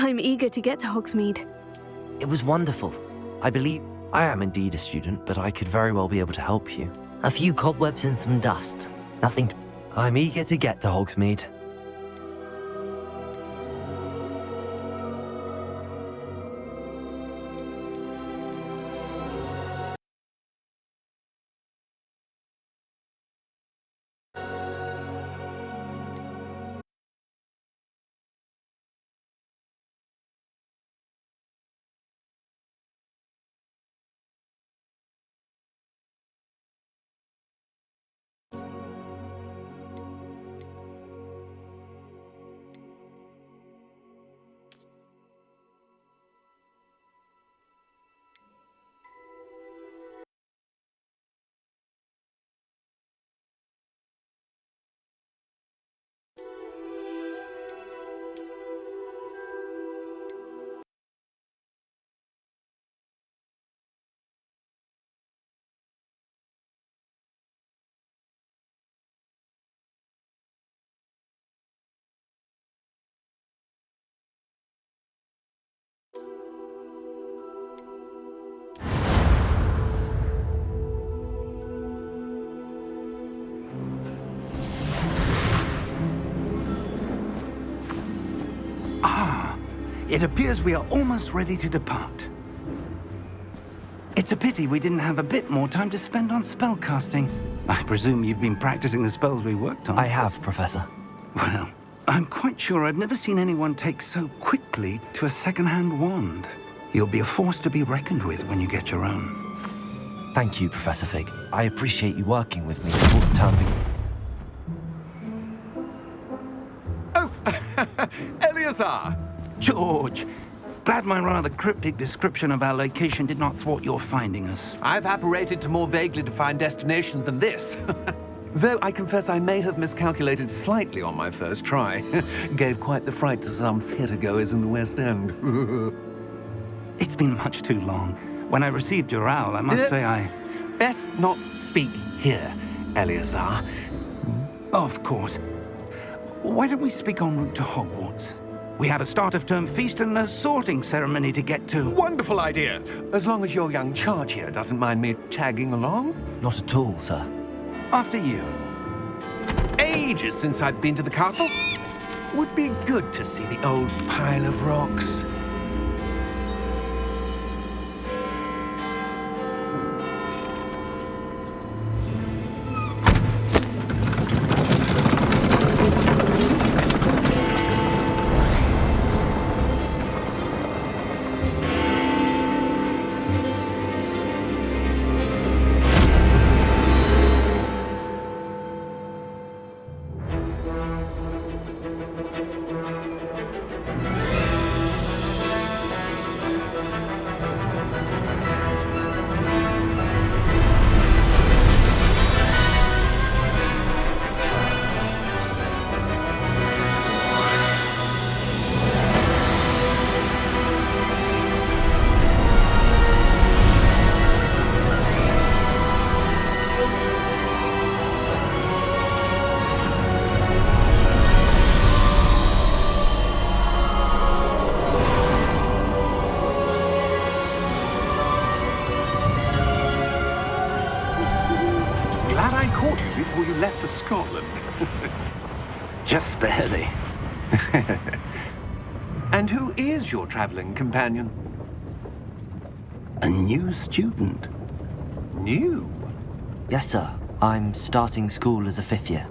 I'm eager to get to Hogsmeade. It was wonderful. I believe I am indeed a student, but I could very well be able to help you. A few cobwebs and some dust. Nothing. I'm eager to get to Hogsmeade. It appears we are almost ready to depart. It's a pity we didn't have a bit more time to spend on spellcasting. I presume you've been practicing the spells we worked on. I have, Professor. Well, I'm quite sure I've never seen anyone take so quickly to a second-hand wand. You'll be a force to be reckoned with when you get your own. Thank you, Professor Fig. I appreciate you working with me before the term begins. Oh, Eleazar! George, glad my rather cryptic description of our location did not thwart your finding us. I've apparated to more vaguely defined destinations than this. Though I confess I may have miscalculated slightly on my first try. Gave quite the fright to some theatre-goers in the West End. It's been much too long. When I received your owl, I must say I... Best not speak here, Eleazar. Of course. Why don't we speak en route to Hogwarts? We have a start-of-term feast and a sorting ceremony to get to. Wonderful idea! As long as your young charge here doesn't mind me tagging along. Not at all, sir. After you. Ages since I'd been to the castle. Would be good to see the old pile of rocks. Before you left for Scotland. Just barely. And who is your traveling companion? A new student. New? Yes, sir. I'm starting school as a 5th year.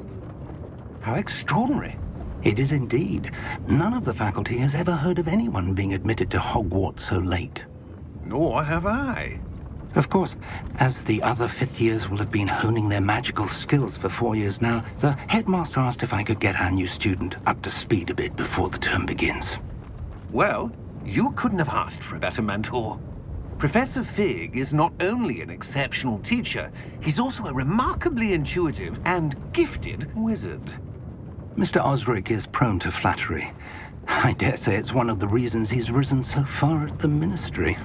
How extraordinary. It is indeed. None of the faculty has ever heard of anyone being admitted to Hogwarts so late. Nor have I. Of course, as the other 5th years will have been honing their magical skills for 4 years now, the headmaster asked if I could get our new student up to speed a bit before the term begins. Well, you couldn't have asked for a better mentor. Professor Fig is not only an exceptional teacher, he's also a remarkably intuitive and gifted wizard. Mr. Osric is prone to flattery. I dare say it's one of the reasons he's risen so far at the ministry.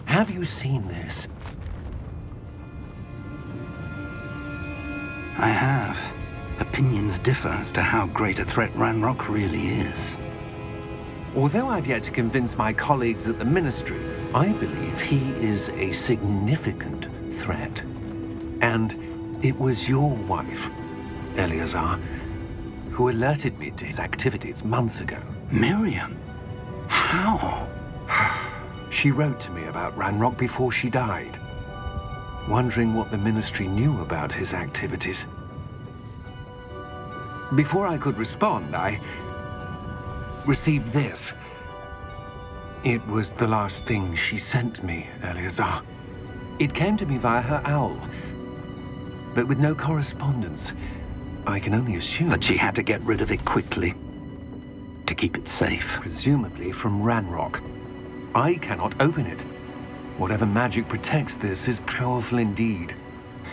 Have you seen this? I have. opinions differ as to how great a threat Ranrock really is. Although I've yet to convince my colleagues at the Ministry, I believe he is a significant threat. And it was your wife, Eleazar, who alerted me to his activities months ago. Miriam? How? She wrote to me about Ranrock before she died, wondering what the Ministry knew about his activities. Before I could respond, I received this. It was the last thing she sent me, Eleazar. It came to me via her owl, but with no correspondence. I can only assume That she had to get rid of it quickly to keep it safe. presumably from Ranrock. I cannot open it. Whatever magic protects this is powerful indeed.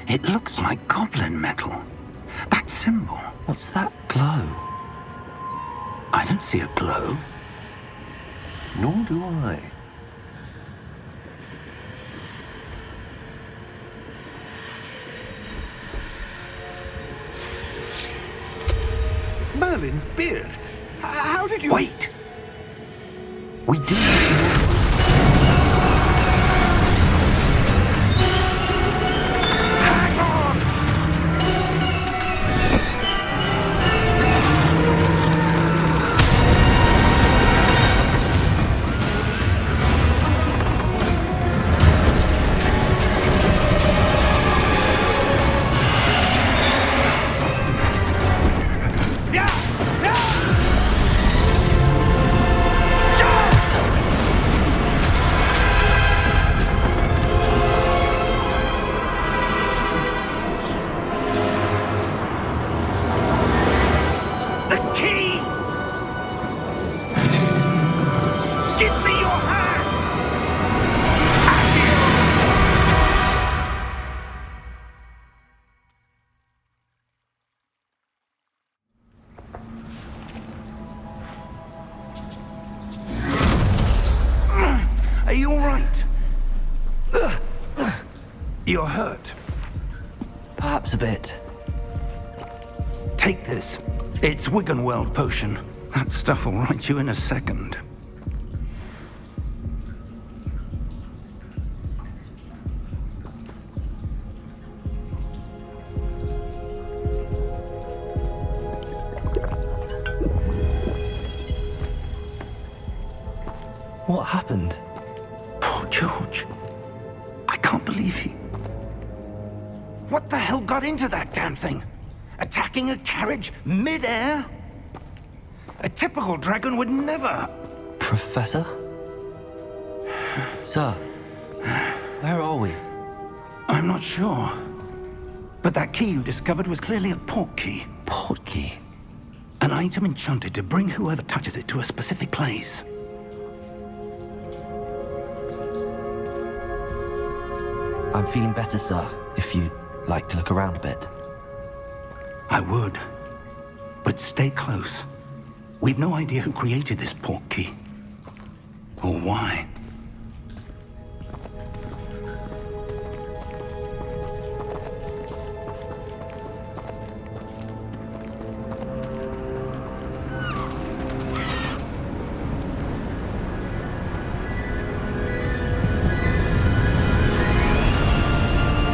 It looks like goblin metal. That symbol. What's that glow? I don't see a glow. Nor do I. Merlin's beard! How did you... Wait! We do need more. Hang on! Are you all right? You're hurt. Perhaps a bit. Take this. It's Wiggenweld potion. That stuff will right you in a second. What happened? Poor George. I can't believe he... What the hell got into that damn thing? Attacking a carriage mid-air? A typical dragon would never... Professor? Sir, where are we? I'm not sure. But that key you discovered was clearly a port key. Port key? An item enchanted to bring whoever touches it to a specific place. I'm feeling better, sir, if you'd like to look around a bit. I would. But stay close. We've no idea who created this port key. Or why.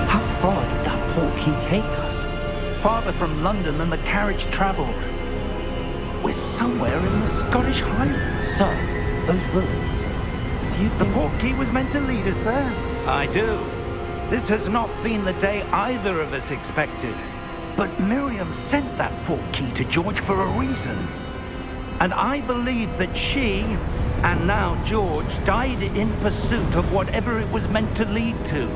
How far did that port key take us? Farther from London than the carriage traveled. We're somewhere in the Scottish Highlands. Sir, those ruins. Do you The think... port key was meant to lead us there? I do. This has not been the day either of us expected. But Miriam sent that port key to George for a reason. And I believe that she, and now George, died in pursuit of whatever it was meant to lead to.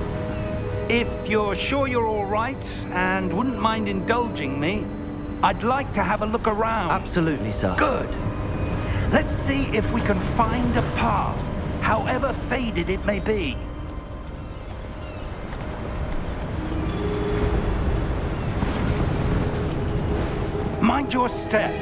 If you're sure you're all right and wouldn't mind indulging me, I'd like to have a look around. Absolutely, sir. Good. Let's see if we can find a path, however faded it may be. Mind your step.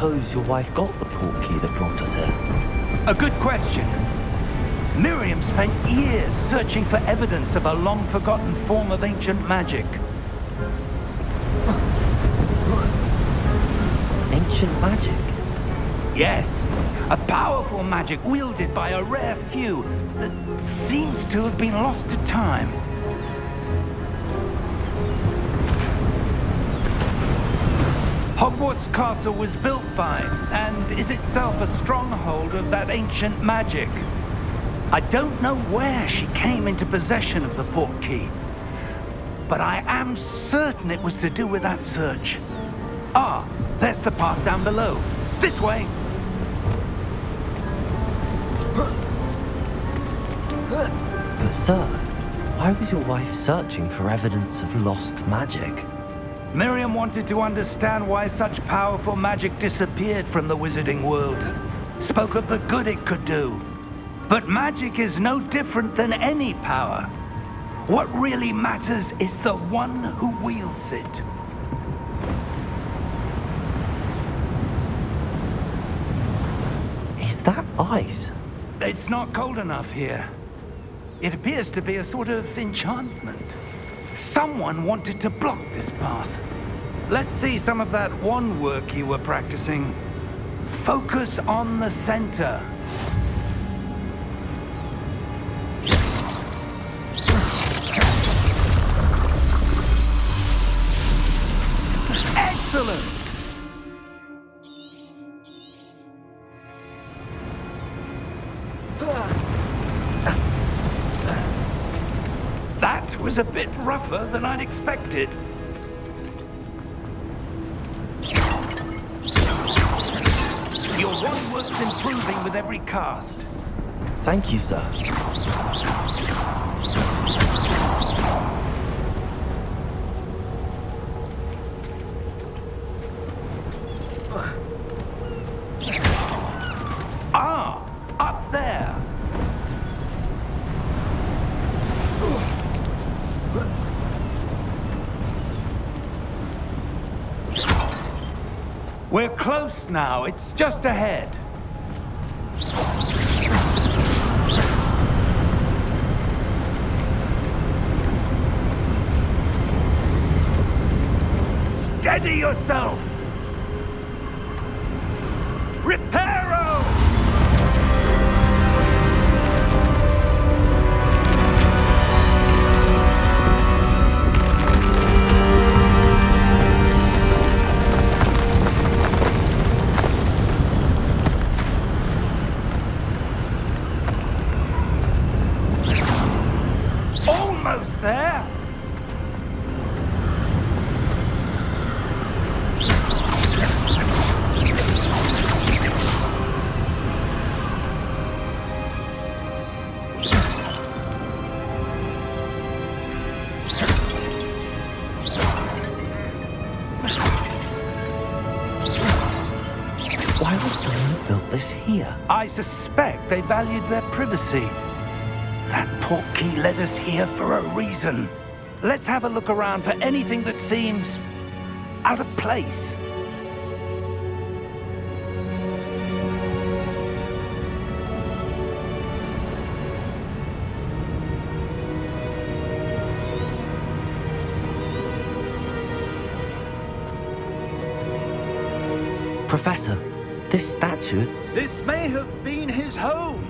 suppose your wife got the portkey that brought us here? A good question. Miriam spent years searching for evidence of a long-forgotten form of ancient magic. Ancient magic? Yes, a powerful magic wielded by a rare few that seems to have been lost to time. Hogwarts Castle was built by, and is itself a stronghold of that ancient magic. I don't know where she came into possession of the portkey, but I am certain it was to do with that search. Ah, there's the path down below. This way! But sir, why was your wife searching for evidence of lost magic? Miriam wanted to understand why such powerful magic disappeared from the wizarding world. Spoke of the good it could do. But magic is no different than any power. What really matters is the one who wields it. Is that ice? It's not cold enough here. It appears to be a sort of enchantment. Someone wanted to block this path. Let's see some of that wand work you were practicing. Focus on the center. Excellent! That was a bit rougher than I'd expected. Your wand work's improving with every cast. Thank you, sir. Ah, up there. We're close now. It's just ahead. Steady yourself! Reparo! Almost there! Why would someone have built this here? I suspect they valued their privacy. That portkey led us here for a reason. Let's have a look around for anything that seems out of place. Professor, this statue... This may have been his home.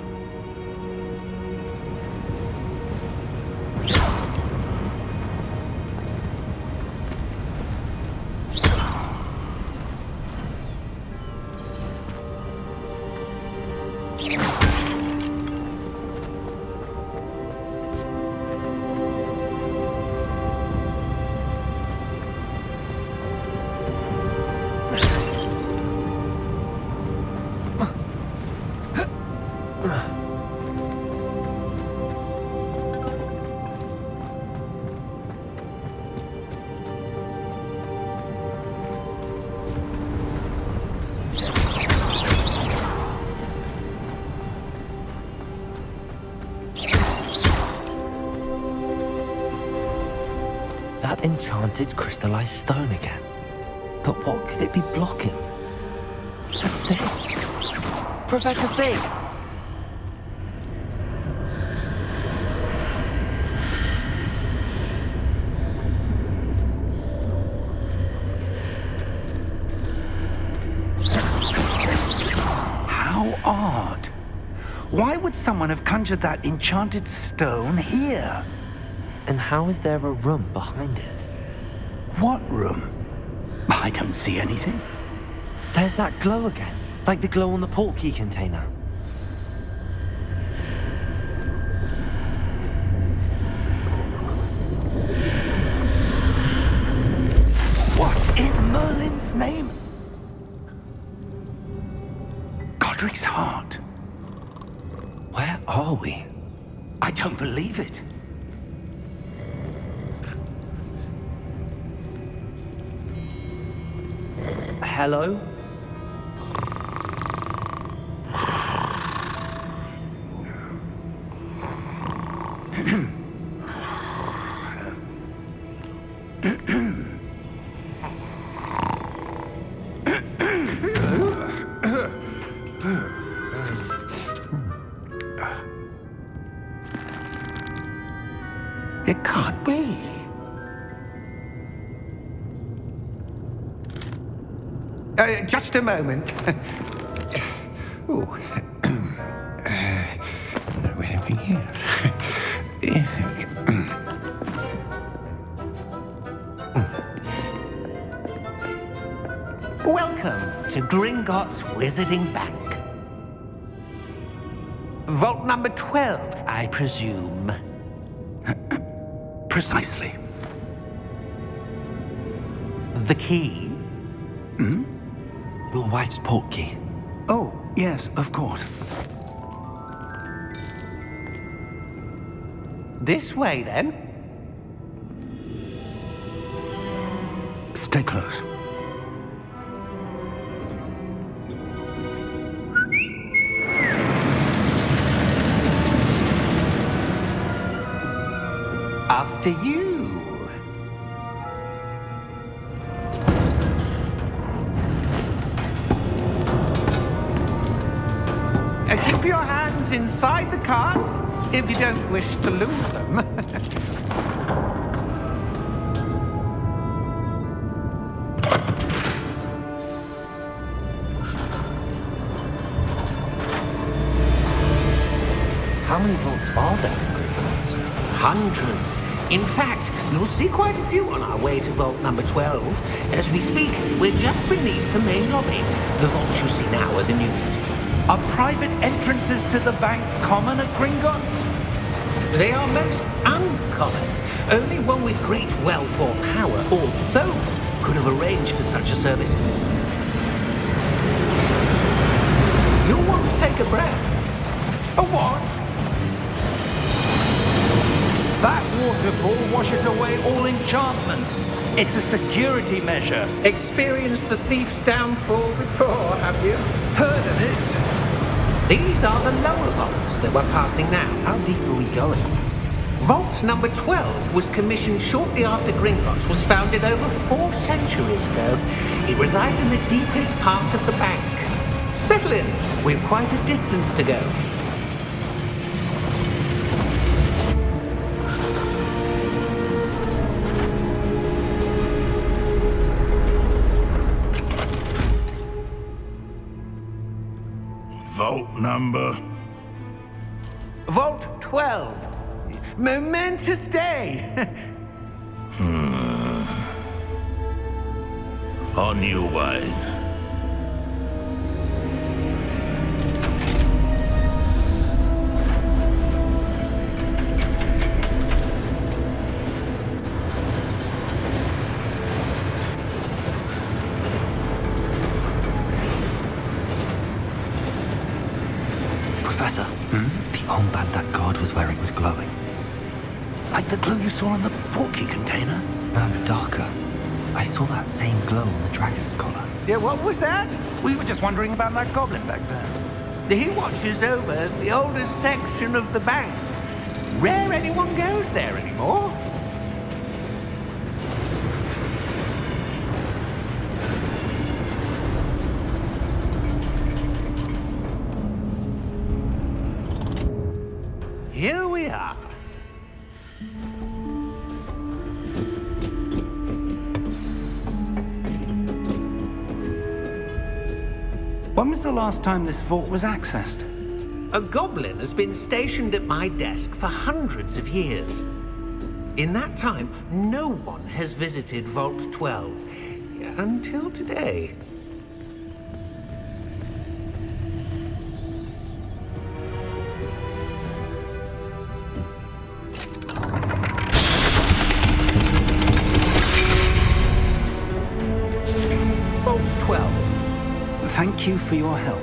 That enchanted crystallized stone again. But what could it be blocking? What's this? Professor Fig! How odd. Why would someone have conjured that enchanted stone here? And how is there a room behind it? What room? I don't see anything. There's that glow again, like the glow on the portkey container. What in Merlin's name? Godric's heart. Where are we? I don't believe it. Hello? It can't be. Just a moment. Ooh. Where are we here? Welcome to Gringotts Wizarding Bank. Vault number 12, I presume. Precisely. The key? Your wife's portkey. Oh, yes, of course. This way, then. Stay close. After you. Keep your hands inside the cart if you don't wish to lose them. How many vaults are there in Gringotts? Hundreds. In fact, you'll see quite a few on our way to vault number 12. As we speak, we're just beneath the main lobby. The vaults you see now are the newest. Are private entrances to the bank common at Gringotts? They are most uncommon. Only one with great wealth or power, or both, could have arranged for such a service. You'll want to take a breath. A what? That waterfall washes away all enchantments. It's a security measure. Experienced the thief's downfall before, have you? Heard of it? These are the lower vaults that we're passing now. How deep are we going? Vault number 12 was commissioned shortly after Gringotts was founded over 4 centuries ago. It resides in the deepest part of the bank. Settle in. We've quite a distance to go. Vault number? Vault 12. Momentous day. On your way. Professor, the armband that guard was wearing was glowing. Like the glow you saw in the portkey container? No, darker. I saw that same glow on the dragon's collar. Yeah, what was that? We were just wondering about that goblin back there. He watches over the oldest section of the bank. Rare anyone goes there anymore. here we are. When was the last time this vault was accessed? A goblin has been stationed at my desk for hundreds of years. In that time, no one has visited Vault 12. Until today. Vault 12. Thank you for your help.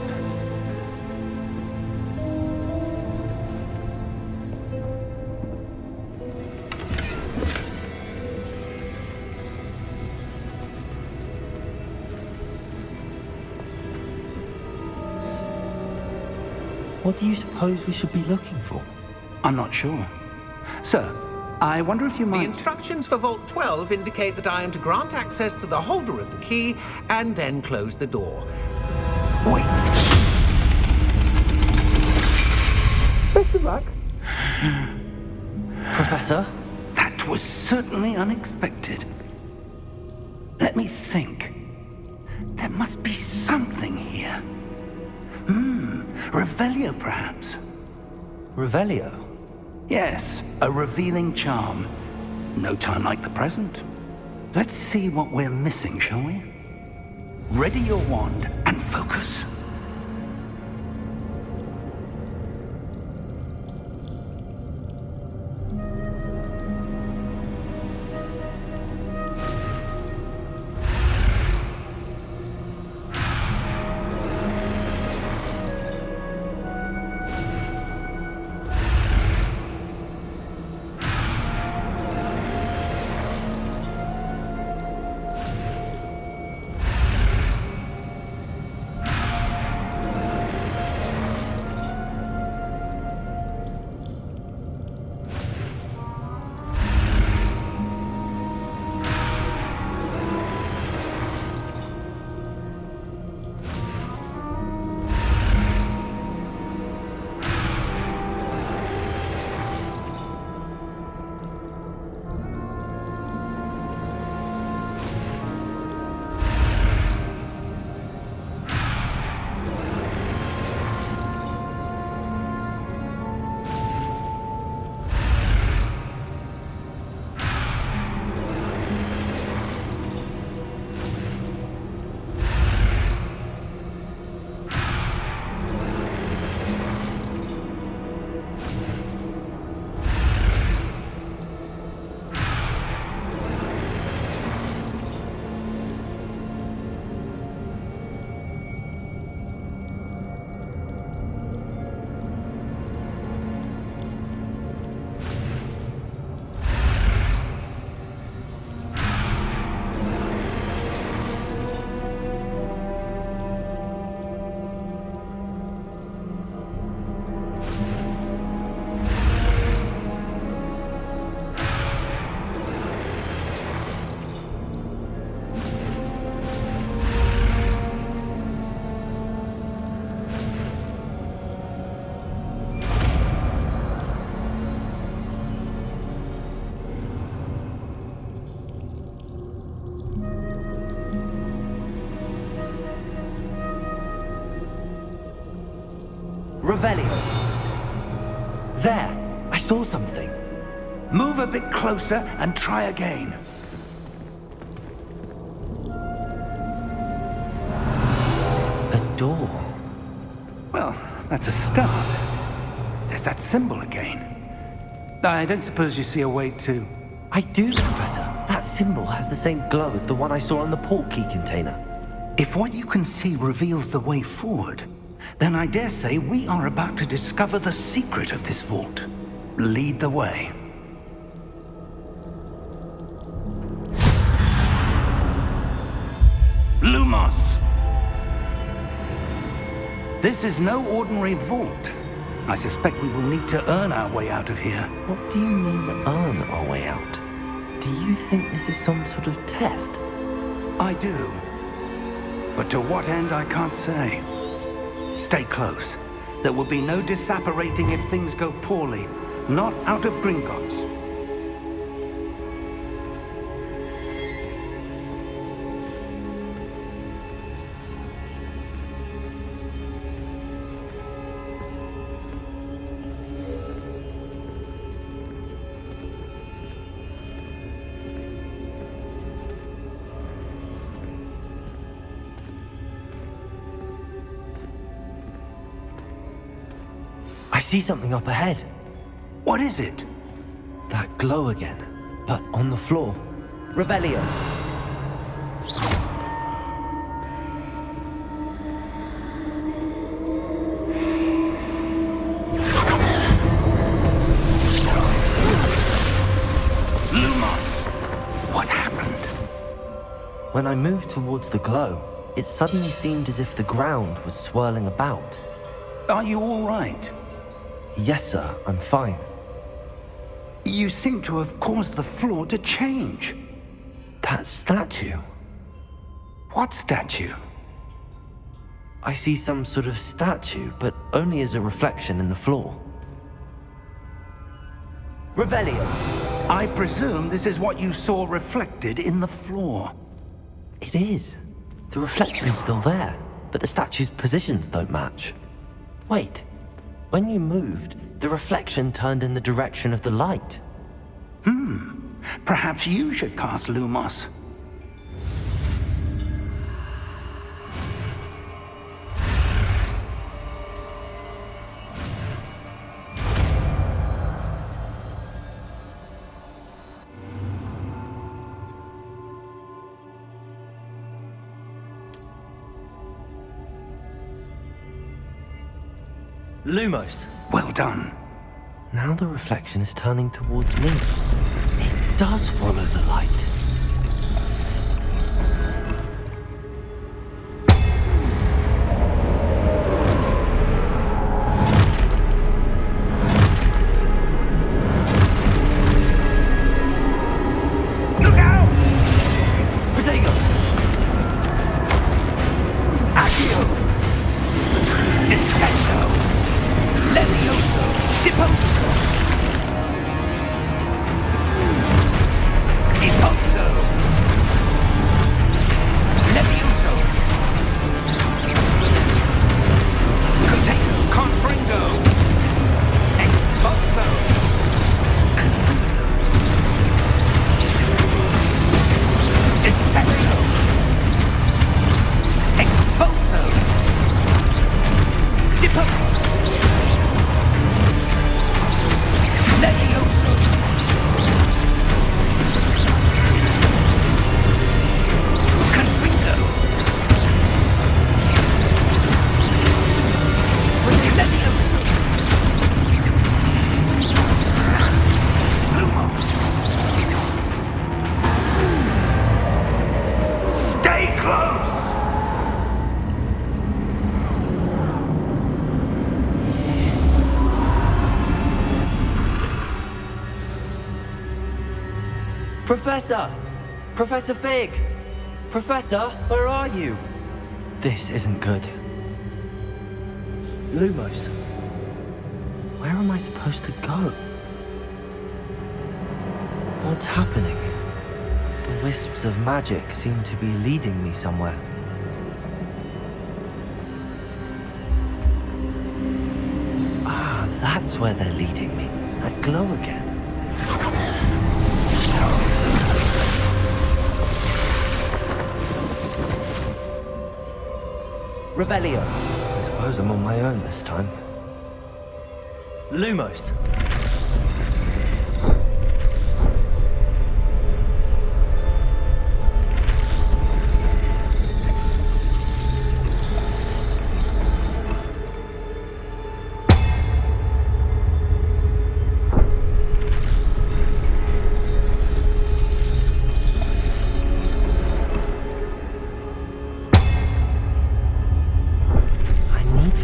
What do you suppose we should be looking for? I'm not sure. Sir, I wonder if you The might... instructions for Vault 12 indicate that I am to grant access to the holder of the key and then close the door. Wait. Best of luck. Professor? That was certainly unexpected. Let me think. There must be something here. Revelio, perhaps? Revelio? Yes, a revealing charm. No time like the present. Let's see what we're missing, shall we? Ready your wand and focus. Revelio. There! I saw something. Move a bit closer and try again. A door. Well, that's a start. There's that symbol again. I don't suppose you see a way to... I do, Professor. That symbol has the same glow as the one I saw on the port key container. If what you can see reveals the way forward, then I dare say we are about to discover the secret of this vault. Lead the way. Lumos! This is no ordinary vault. I suspect we will need to earn our way out of here. What do you mean, earn our way out? Do you think this is some sort of test? I do. But to what end, I can't say. Stay close. There will be no disapparating if things go poorly. not out of Gringotts. I see something up ahead. What is it? That glow again, but on the floor. Revelio. Lumos! What happened? When I moved towards the glow, it suddenly seemed as if the ground was swirling about. Are you all right? Yes, sir, I'm fine. You seem to have caused the floor to change. That statue. What statue? I see some sort of statue, but only as a reflection in the floor. Revelio. I presume this is what you saw reflected in the floor. It is. The reflection's still there, but the statue's positions don't match. Wait. When you moved, the reflection turned in the direction of the light. Perhaps you should cast Lumos. Lumos. Well done. Now the reflection is turning towards me. It does follow the light. Look out! Protego! Accio! Descendo! Levioso! Deposo! Deposo! Levioso! Contago! Confringo! Expulso! Descendo! Expulso! Deposo! Levioso! Confringo! Levioso! Lumos! Stay close! Professor! Professor Fig! Professor, where are you? This isn't good. Lumos. Where am I supposed to go? What's happening? The wisps of magic seem to be leading me somewhere. Ah, that's where they're leading me. That glow again. Revelio. I suppose I'm on my own this time. Lumos.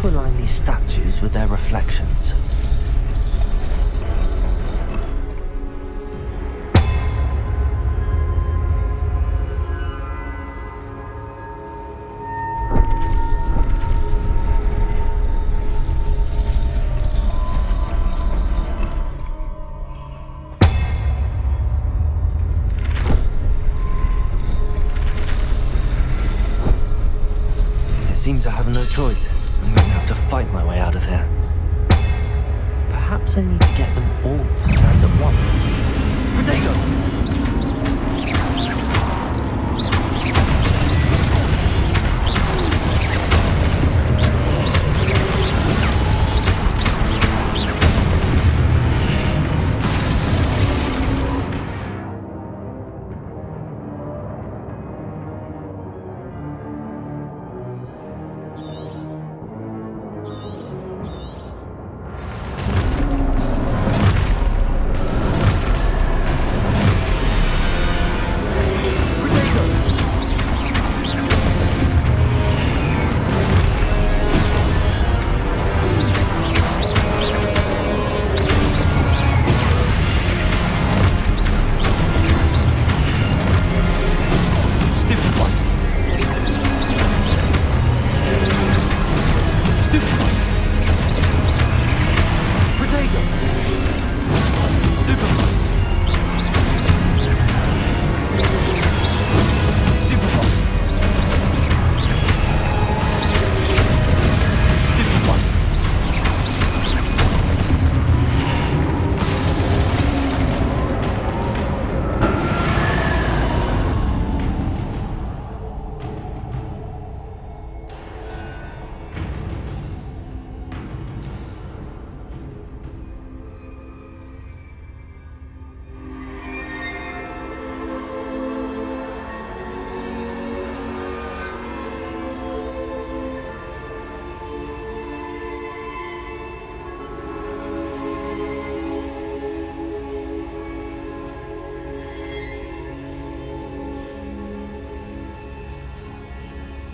To align these statues with their reflections. have no choice. I'm going to have to fight my way out of here. Perhaps I need to get them all to stand at once. Potato!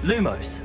Lumos.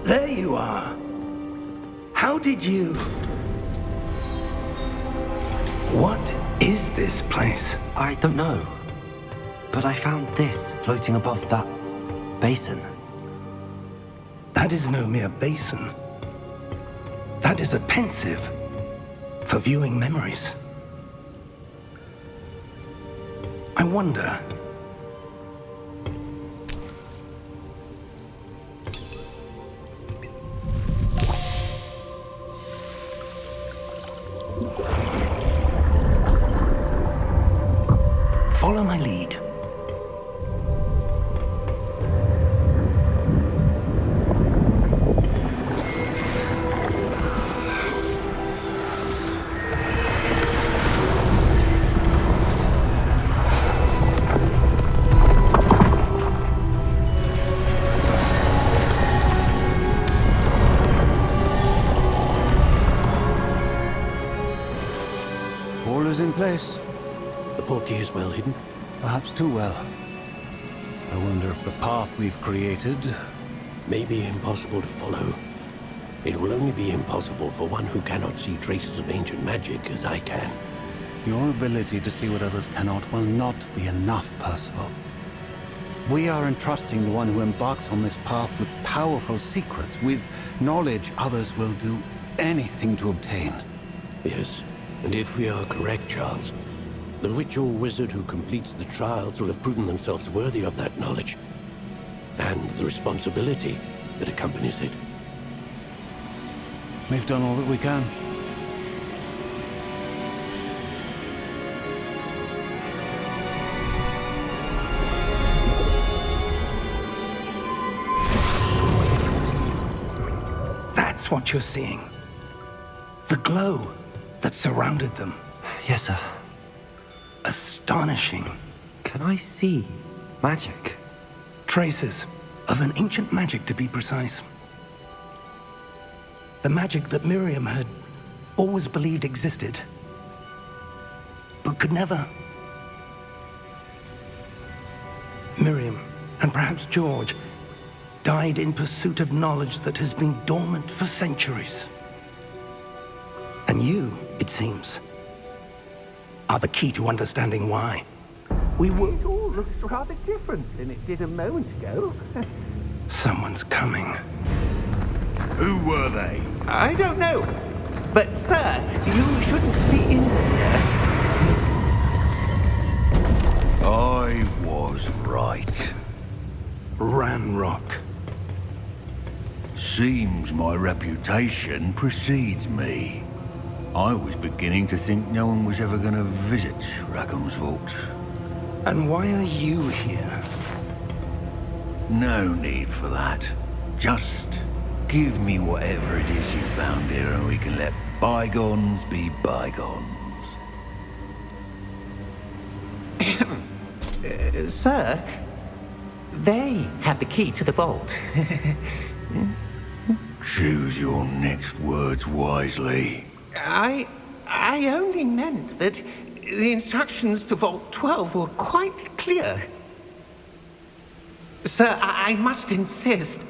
There you are. How did you... What is this place? I don't know. But I found this floating above that basin. That is no mere basin. That is a pensive for viewing memories. I wonder... Follow my lead. All is in place. The portkey is well hidden. Perhaps too well. I wonder if the path we've created... May be impossible to follow. It will only be impossible for one who cannot see traces of ancient magic as I can. Your ability to see what others cannot will not be enough, Percival. We are entrusting the one who embarks on this path with powerful secrets, with knowledge others will do anything to obtain. Yes, and if we are correct, Charles, the witch or wizard who completes the trials will have proven themselves worthy of that knowledge, and the responsibility that accompanies it. We've done all that we can. That's what you're seeing. The glow that surrounded them. Yes, sir. Astonishing. Can I see magic? Traces of an ancient magic, to be precise. The magic that Miriam had always believed existed, but could never. Miriam, and perhaps George, died in pursuit of knowledge that has been dormant for centuries. And you, it seems, are the key to understanding why. We were... It all looks rather different than it did a moment ago. Someone's coming. Who were they? I don't know. But, sir, you shouldn't be in here. I was right. Ranrock. Seems my reputation precedes me. I was beginning to think no one was ever going to visit Rackham's vault. And why are you here? No need for that. Just give me whatever it is you found here and we can let bygones be bygones. Sir, they have the key to the vault. Choose your next words wisely. I only meant that the instructions to Vault 12 were quite clear. Sir, I must insist.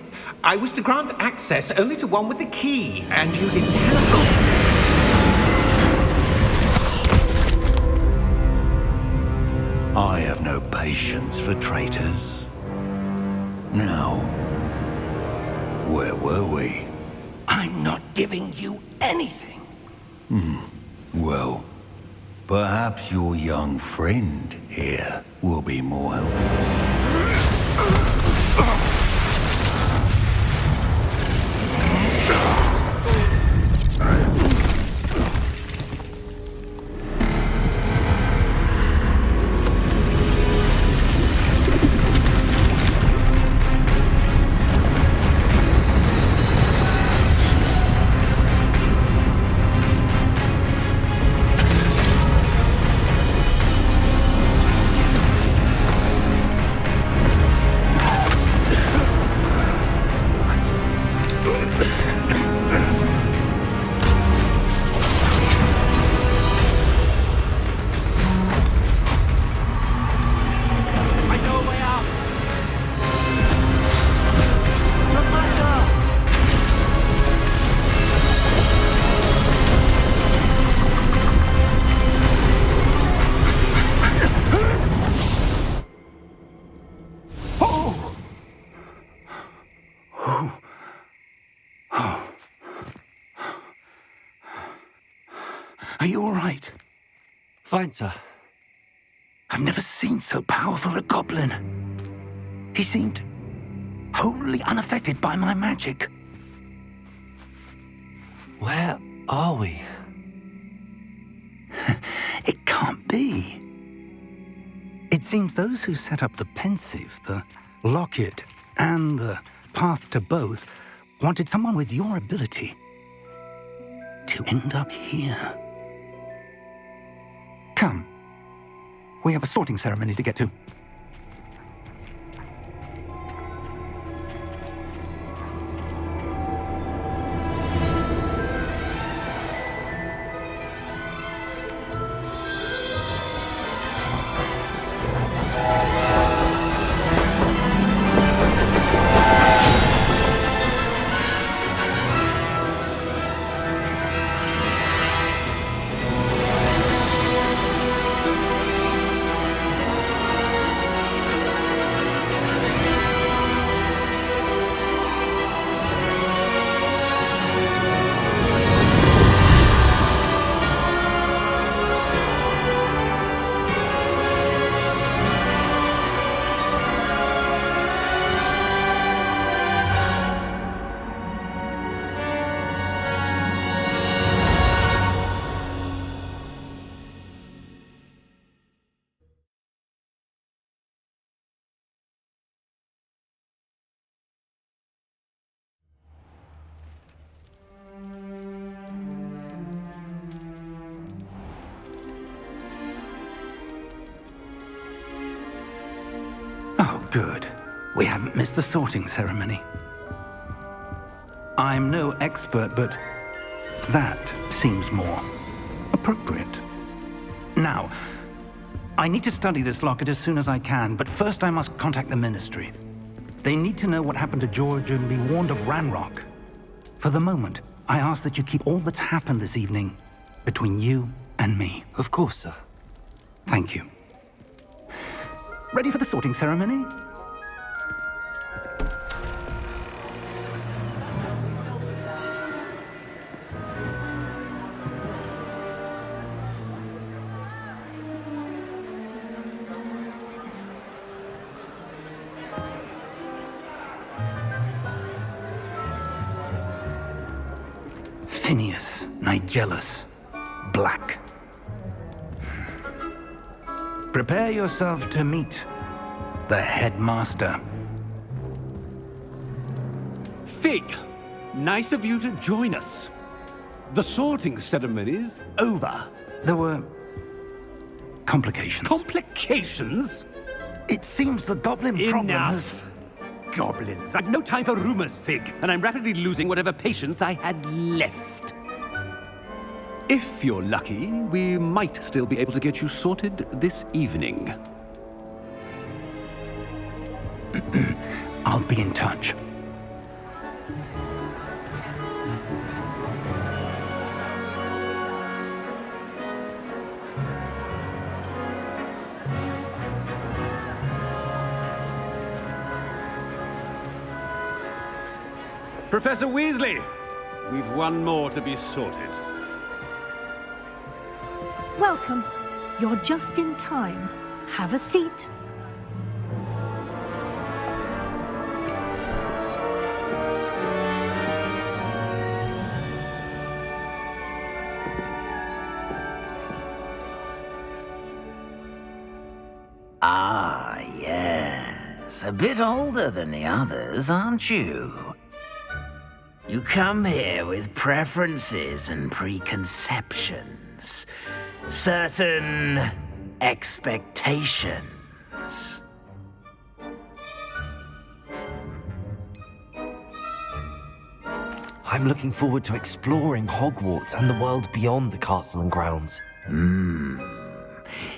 I was to grant access only to one with the key, and you didn't have... I have no patience for traitors. Now, where were we? I'm not giving you anything. Well, perhaps your young friend here will be more helpful. Are you all right? Fine, sir. I've never seen so powerful a goblin. He seemed wholly unaffected by my magic. Where are we? It can't be. It seems those who set up the pensive, the locket, and the path to both wanted someone with your ability to end up here. Come. We have a sorting ceremony to get to. Good. We haven't missed the sorting ceremony. I'm no expert, but that seems more appropriate. Now, I need to study this locket as soon as I can, but first I must contact the Ministry. They need to know what happened to George and be warned of Ranrock. For the moment, I ask that you keep all that's happened this evening between you and me. Of course, sir. Thank you. Ready for the sorting ceremony? Phineas, Nigellus, Black. Prepare yourself to meet the headmaster. Fig, nice of you to join us. The sorting ceremony's over. There were complications. Complications? It seems the goblin problem has... Enough! Goblins. I've no time for rumors, Fig, and I'm rapidly losing whatever patience I had left. If you're lucky, we might still be able to get you sorted this evening. I'll be in touch. Professor Weasley, we've one more to be sorted. Welcome. You're just in time. Have a seat. Ah, yes. A bit older than the others, aren't you? You come here with preferences and preconceptions. Certain expectations. I'm looking forward to exploring Hogwarts and the world beyond the castle and grounds.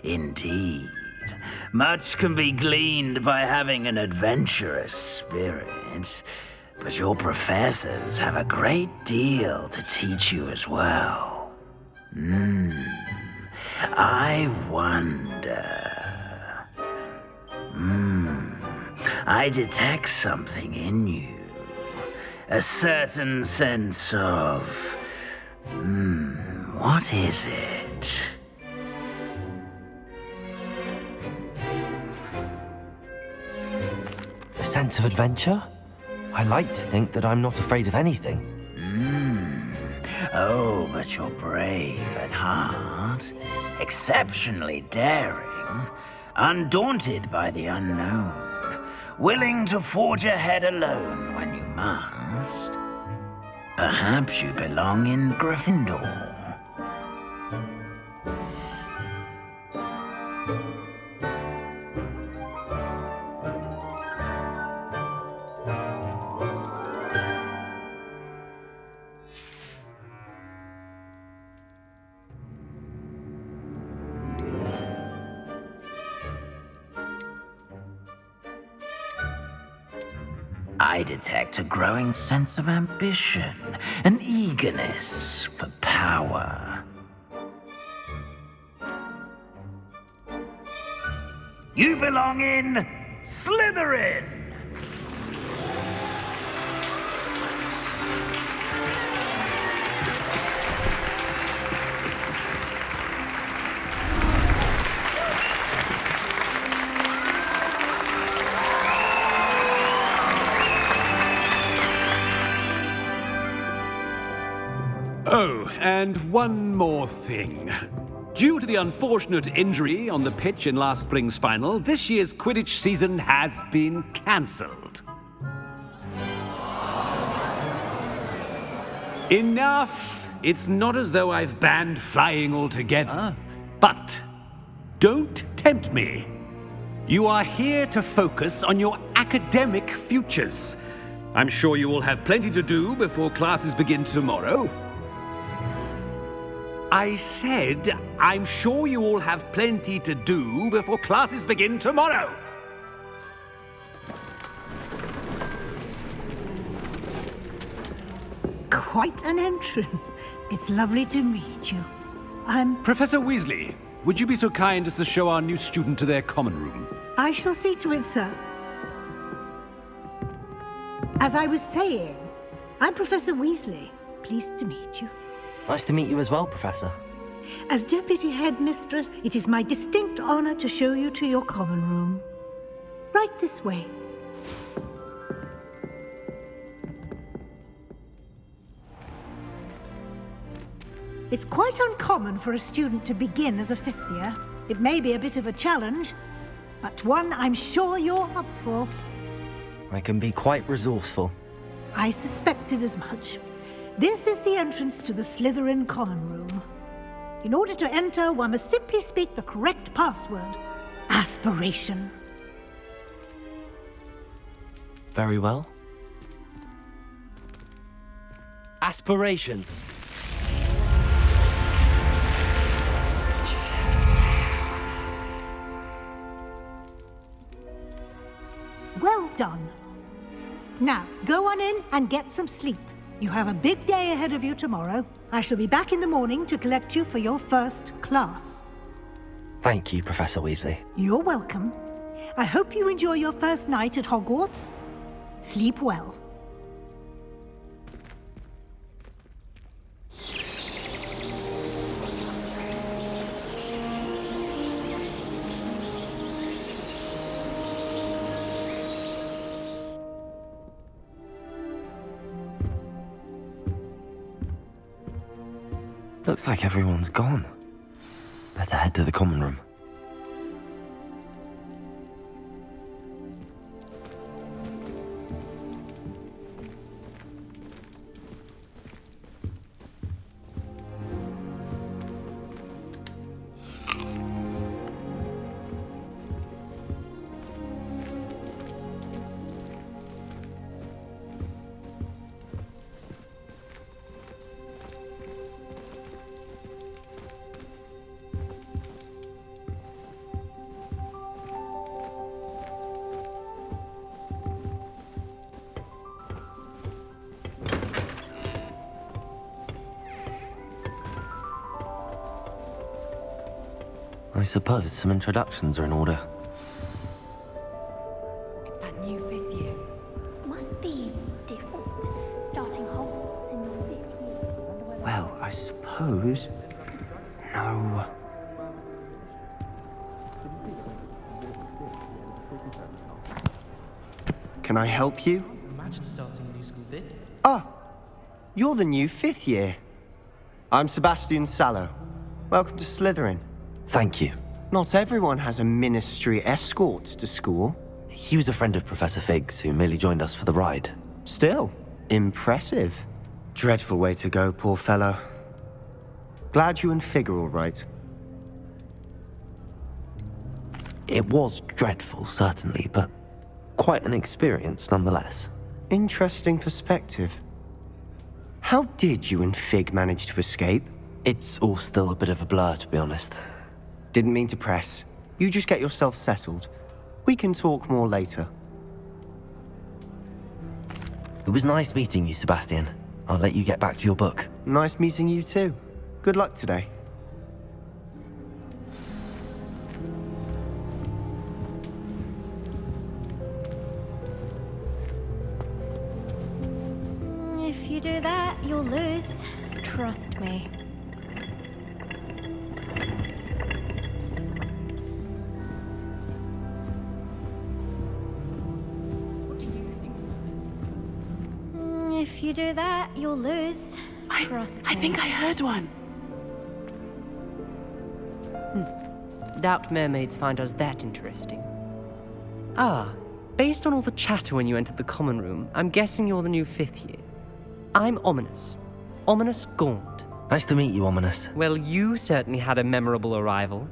Indeed. Much can be gleaned by having an adventurous spirit, but your professors have a great deal to teach you as well. I wonder... I detect something in you. A certain sense of... what is it? A sense of adventure? I like to think that I'm not afraid of anything. Oh, but you're brave at heart, exceptionally daring, undaunted by the unknown, willing to forge ahead alone when you must. Perhaps you belong in Gryffindor. I detect a growing sense of ambition, an eagerness for power. You belong in Slytherin! Oh, and one more thing. Due to the unfortunate injury on the pitch in last spring's final, this year's Quidditch season has been cancelled. Enough! It's not as though I've banned flying altogether, but don't tempt me. You are here to focus on your academic futures. I'm sure you all have plenty to do before classes begin tomorrow. I said, I'm sure you all have plenty to do before classes begin tomorrow. Quite an entrance. It's lovely to meet you. Professor Weasley, would you be so kind as to show our new student to their common room? I shall see to it, sir. As I was saying, I'm Professor Weasley. Pleased to meet you. Nice to meet you as well, Professor. As Deputy Headmistress, it is my distinct honor to show you to your common room. Right this way. It's quite uncommon for a student to begin as a fifth year. It may be a bit of a challenge, but one I'm sure you're up for. I can be quite resourceful. I suspected as much. This is the entrance to the Slytherin common room. In order to enter, one must simply speak the correct password. Aspiration. Very well. Aspiration. Well done. Now, go on in and get some sleep. You have a big day ahead of you tomorrow. I shall be back in the morning to collect you for your first class. Thank you, Professor Weasley. You're welcome. I hope you enjoy your first night at Hogwarts. Sleep well. Looks like everyone's gone. Better head to the common room. I suppose some introductions are in order. It's that new fifth year. Must be different, starting Hogwarts in your fifth year. Well, I suppose... No. Can I help you? Imagine starting a new school bit. Ah! You're the new fifth year. I'm Sebastian Sallow. Welcome to Slytherin. Thank you. Not everyone has a ministry escort to school. He was a friend of Professor Fig's who merely joined us for the ride. Still, impressive. Dreadful way to go, poor fellow. Glad you and Fig are all right. It was dreadful, certainly, but quite an experience nonetheless. Interesting perspective. How did you and Fig manage to escape? It's all still a bit of a blur, to be honest. Didn't mean to press. You just get yourself settled. We can talk more later. It was nice meeting you, Sebastian. I'll let you get back to your book. Nice meeting you too. Good luck today. If you do that, you'll lose. Trust me. If you do that, you'll lose. Trust me. I think I heard one. Doubt mermaids find us that interesting. Ah, based on all the chatter when you entered the common room, I'm guessing you're the new fifth year. I'm Ominous. Ominous Gaunt. Nice to meet you, Ominous. Well, you certainly had a memorable arrival.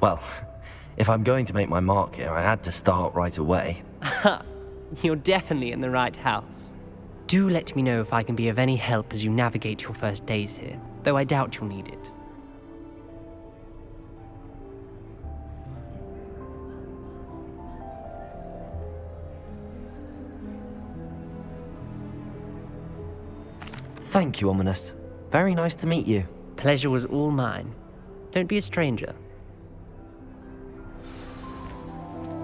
Well, if I'm going to make my mark here, I had to start right away. You're definitely in the right house. Do let me know if I can be of any help as you navigate your first days here, though I doubt you'll need it. Thank you, Ominous. Very nice to meet you. Pleasure was all mine. Don't be a stranger.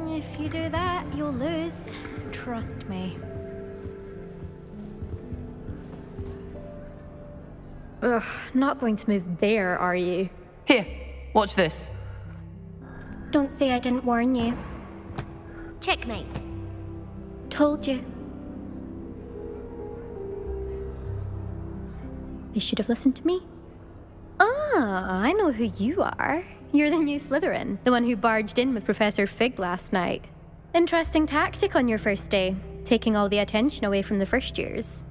If you do that, you'll lose. Trust me. Ugh, not going to move there, are you? Here, watch this. Don't say I didn't warn you. Checkmate. Told you. You should have listened to me. Ah, I know who you are. You're the new Slytherin, the one who barged in with Professor Fig last night. Interesting tactic on your first day, taking all the attention away from the first years.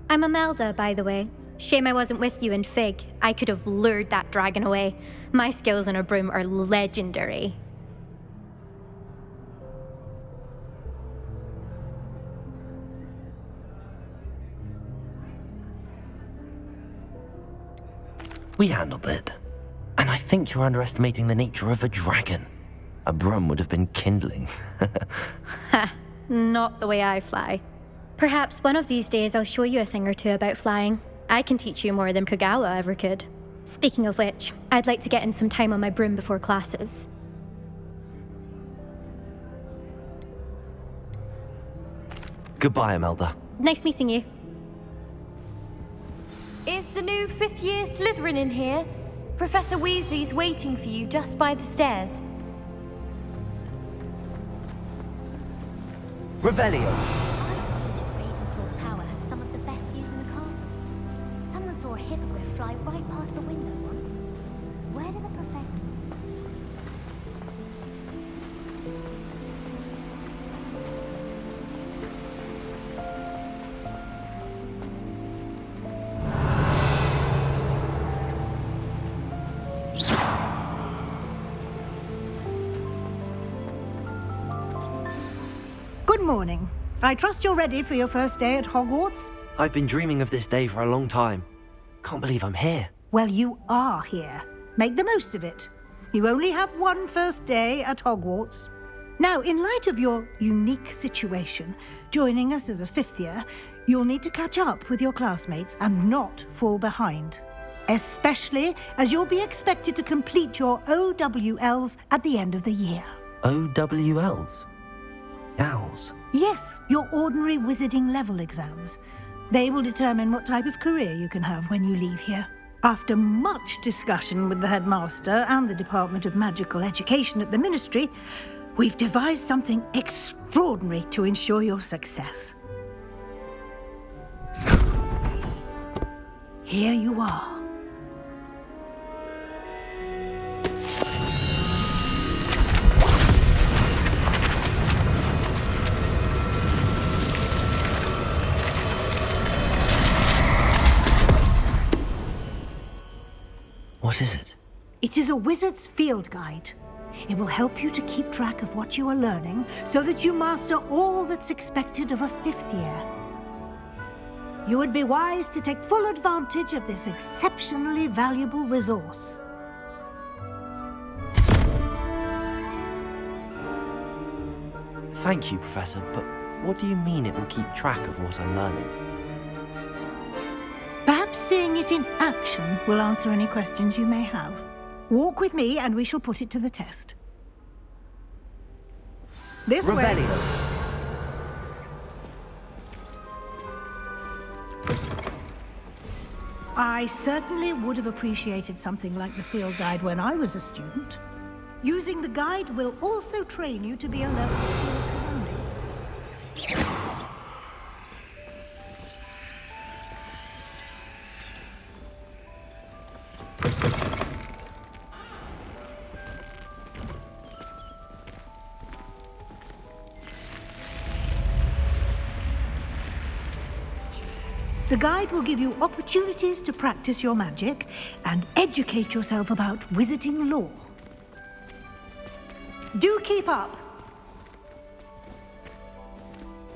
I'm Imelda, by the way. Shame I wasn't with you in Fig. I could have lured that dragon away. My skills on a broom are legendary. We handled it. And I think you're underestimating the nature of a dragon. A broom would have been kindling. Ha, not the way I fly. Perhaps one of these days I'll show you a thing or two about flying. I can teach you more than Kagawa ever could. Speaking of which, I'd like to get in some time on my broom before classes. Goodbye, Imelda. Nice meeting you. Is the new 5th year Slytherin in here? Professor Weasley's waiting for you just by the stairs. Revelio. Ravenclaw Tower has some of the best views in the castle. Someone saw a hippogriff fly right past the window once. Where did the professor... Good morning. I trust you're ready for your first day at Hogwarts? I've been dreaming of this day for a long time. Can't believe I'm here. Well, you are here. Make the most of it. You only have one first day at Hogwarts. Now, in light of your unique situation, joining us as a 5th year, you'll need to catch up with your classmates and not fall behind. Especially as you'll be expected to complete your OWLs at the end of the year. OWLs? Owls? Yes, your ordinary wizarding level exams. They will determine what type of career you can have when you leave here. After much discussion with the headmaster and the Department of Magical Education at the Ministry, we've devised something extraordinary to ensure your success. Here you are. What is it? It is a wizard's field guide. It will help you to keep track of what you are learning so that you master all that's expected of a 5th year. You would be wise to take full advantage of this exceptionally valuable resource. Thank you, Professor, but what do you mean it will keep track of what I'm learning? Perhaps seeing it in action will answer any questions you may have. Walk with me and we shall put it to the test. This way. I certainly would have appreciated something like the field guide when I was a student. Using the guide will also train you to be alert to your surroundings. The guide will give you opportunities to practice your magic and educate yourself about wizarding lore. Do keep up.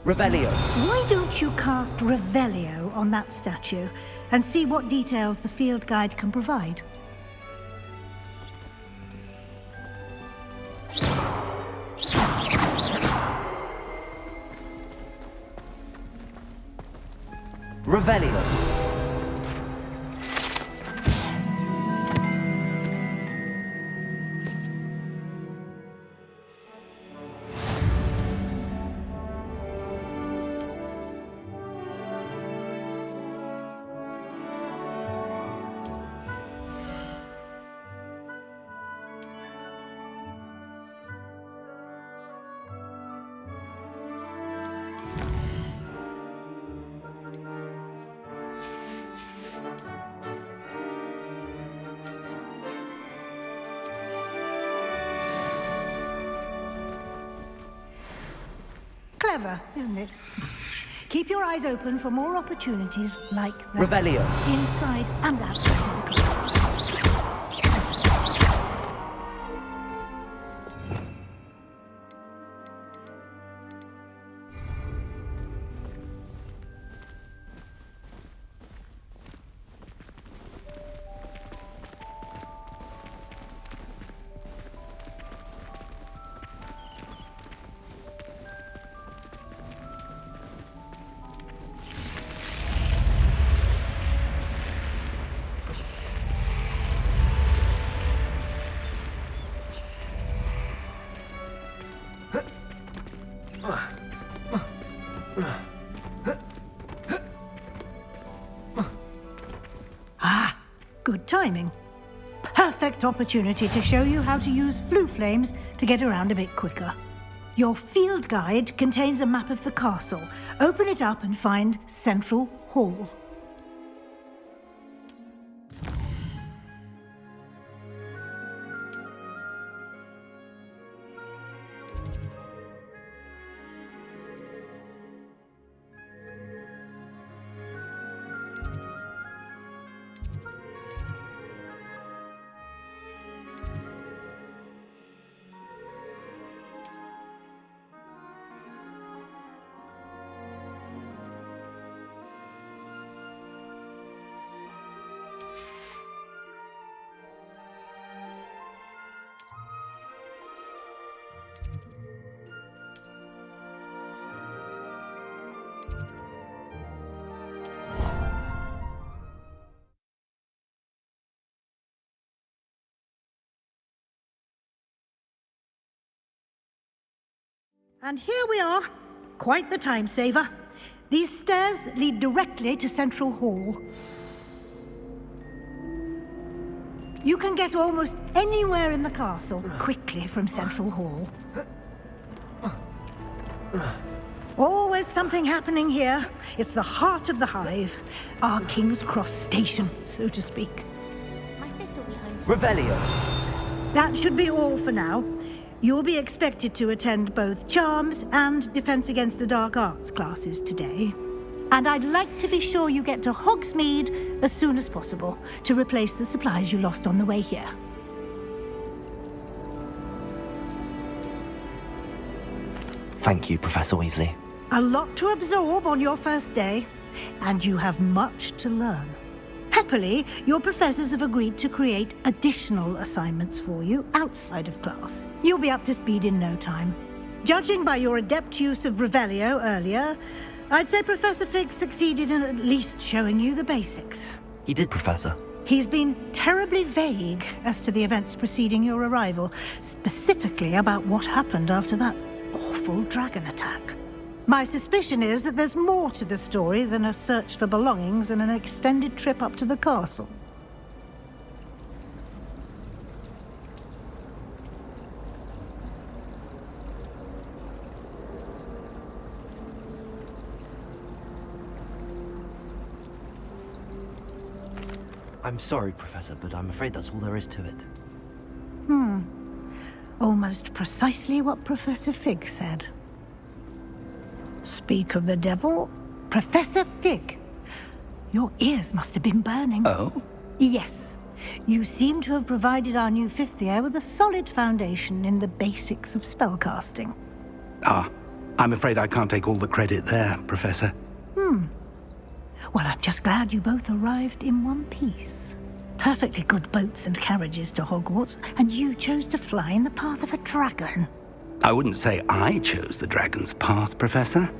Revelio. Why don't you cast Revelio on that statue and see what details the field guide can provide? Revelio. Clever, isn't it? Keep your eyes open for more opportunities like that. Revelio. Inside and outside of the castle. Good timing. Perfect opportunity to show you how to use flue flames to get around a bit quicker. Your field guide contains a map of the castle. Open it up and find Central Hall. And here we are. Quite the time saver. These stairs lead directly to Central Hall. You can get almost anywhere in the castle quickly from Central Hall. Always something happening here. It's the heart of the hive. Our King's Cross station, so to speak. My sister will be home. Revelio. That should be all for now. You'll be expected to attend both Charms and Defense Against the Dark Arts classes today. And I'd like to be sure you get to Hogsmeade as soon as possible to replace the supplies you lost on the way here. Thank you, Professor Weasley. A lot to absorb on your first day, and you have much to learn. Happily, your professors have agreed to create additional assignments for you outside of class. You'll be up to speed in no time. Judging by your adept use of Revelio earlier, I'd say Professor Fig succeeded in at least showing you the basics. He did, Professor. He's been terribly vague as to the events preceding your arrival, specifically about what happened after that awful dragon attack. My suspicion is that there's more to the story than a search for belongings and an extended trip up to the castle. I'm sorry, Professor, but I'm afraid that's all there is to it. Almost precisely what Professor Fig said. Speak of the devil, Professor Fig. Your ears must have been burning. Oh? Yes. You seem to have provided our new fifth year with a solid foundation in the basics of spellcasting. Ah, I'm afraid I can't take all the credit there, Professor. Well, I'm just glad you both arrived in one piece. Perfectly good boats and carriages to Hogwarts, and you chose to fly in the path of a dragon. I wouldn't say I chose the dragon's path, Professor.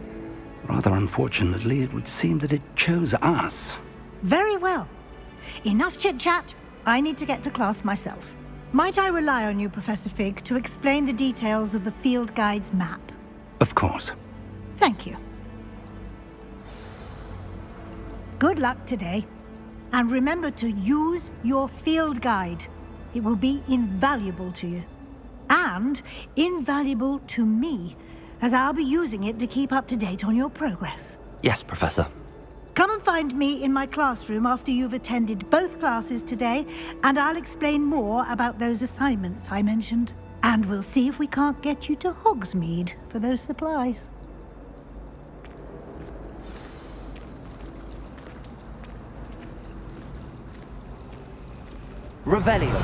Rather unfortunately, it would seem that it chose us. Very well. Enough chit-chat. I need to get to class myself. Might I rely on you, Professor Fig, to explain the details of the field guide's map? Of course. Thank you. Good luck today. And remember to use your field guide. It will be invaluable to you. And invaluable to me, as I'll be using it to keep up to date on your progress. Yes, Professor. Come and find me in my classroom after you've attended both classes today, and I'll explain more about those assignments I mentioned. And we'll see if we can't get you to Hogsmeade for those supplies. Revelio.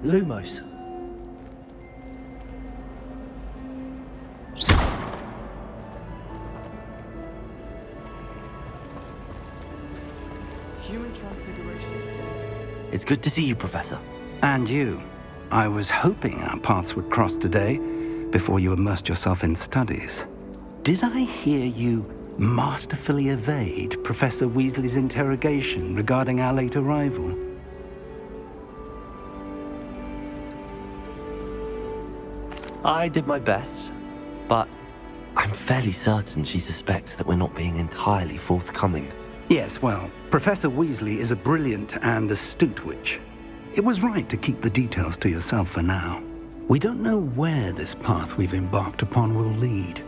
Lumos. Human transfiguration is It's good to see you, Professor. And you. I was hoping our paths would cross today, before you immersed yourself in studies. Did I hear you masterfully evade Professor Weasley's interrogation regarding our late arrival? I did my best, but I'm fairly certain she suspects that we're not being entirely forthcoming. Yes, well, Professor Weasley is a brilliant and astute witch. It was right to keep the details to yourself for now. We don't know where this path we've embarked upon will lead,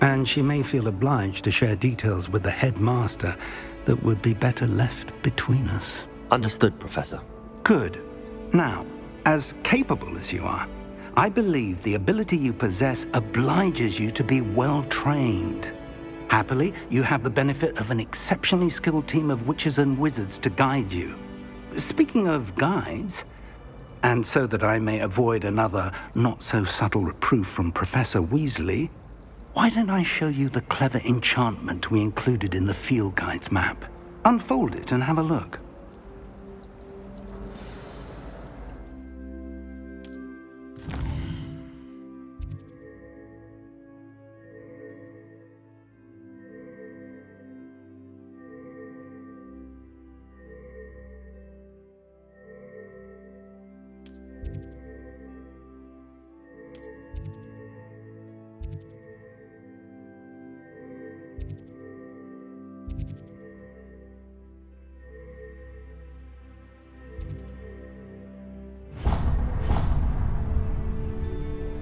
and she may feel obliged to share details with the headmaster that would be better left between us. Understood, Professor. Good. Now, as capable as you are, I believe the ability you possess obliges you to be well-trained. Happily, you have the benefit of an exceptionally skilled team of witches and wizards to guide you. Speaking of guides, and so that I may avoid another not-so-subtle reproof from Professor Weasley, why don't I show you the clever enchantment we included in the field guide's map? Unfold it and have a look.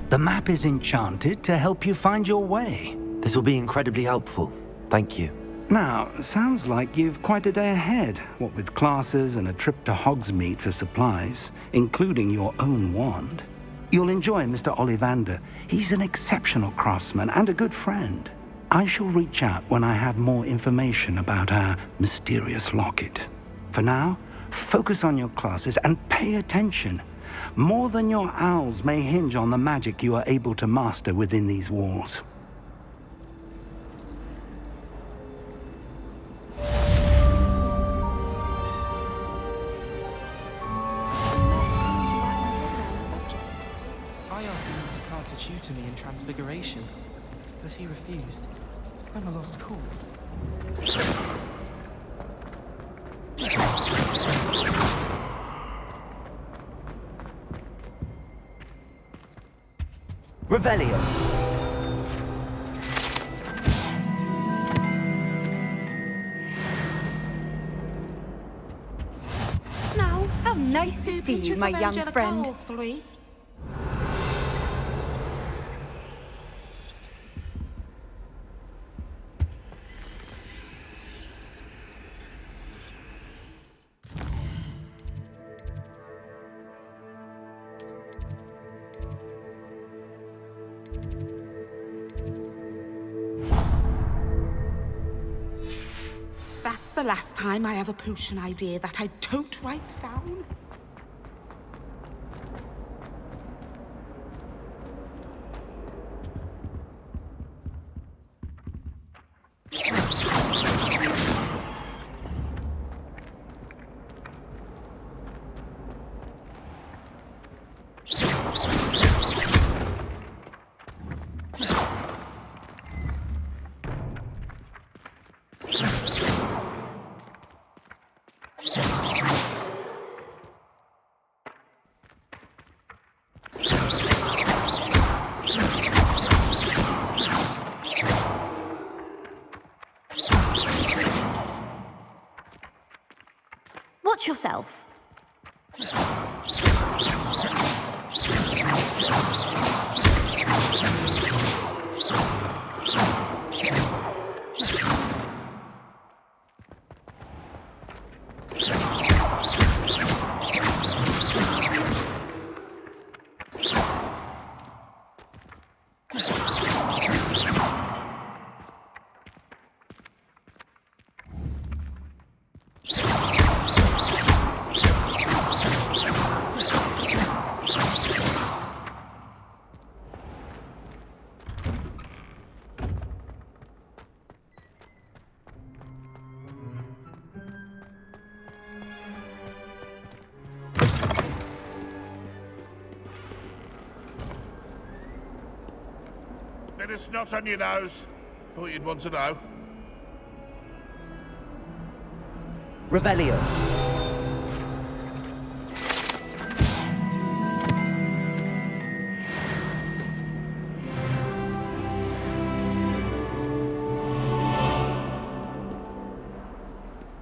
The map is enchanted to help you find your way. This will be incredibly helpful. Thank you. Now, sounds like you've quite a day ahead, what with classes and a trip to Hogsmeade for supplies, including your own wand. You'll enjoy Mr. Ollivander. He's an exceptional craftsman and a good friend. I shall reach out when I have more information about our mysterious locket. For now, focus on your classes and pay attention. More than your owls may hinge on the magic you are able to master within these walls. I asked him to cast a tutor me in transfiguration, but he refused. I'm a lost cause. Revelio. Now, how nice to see you, my young friend. the last time I have a potion idea that I don't write down? Watch yourself. Bit of snot on your nose. Thought you'd want to know. Revelio.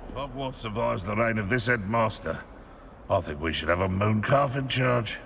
If Hogwarts survives the reign of this headmaster, I think we should have a moon calf in charge.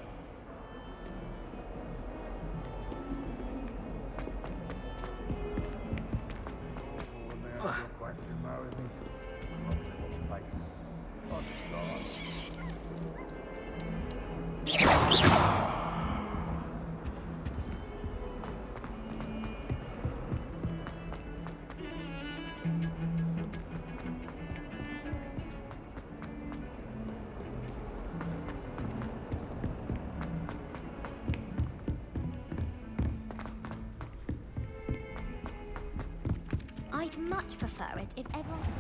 I'd much prefer it if everyone...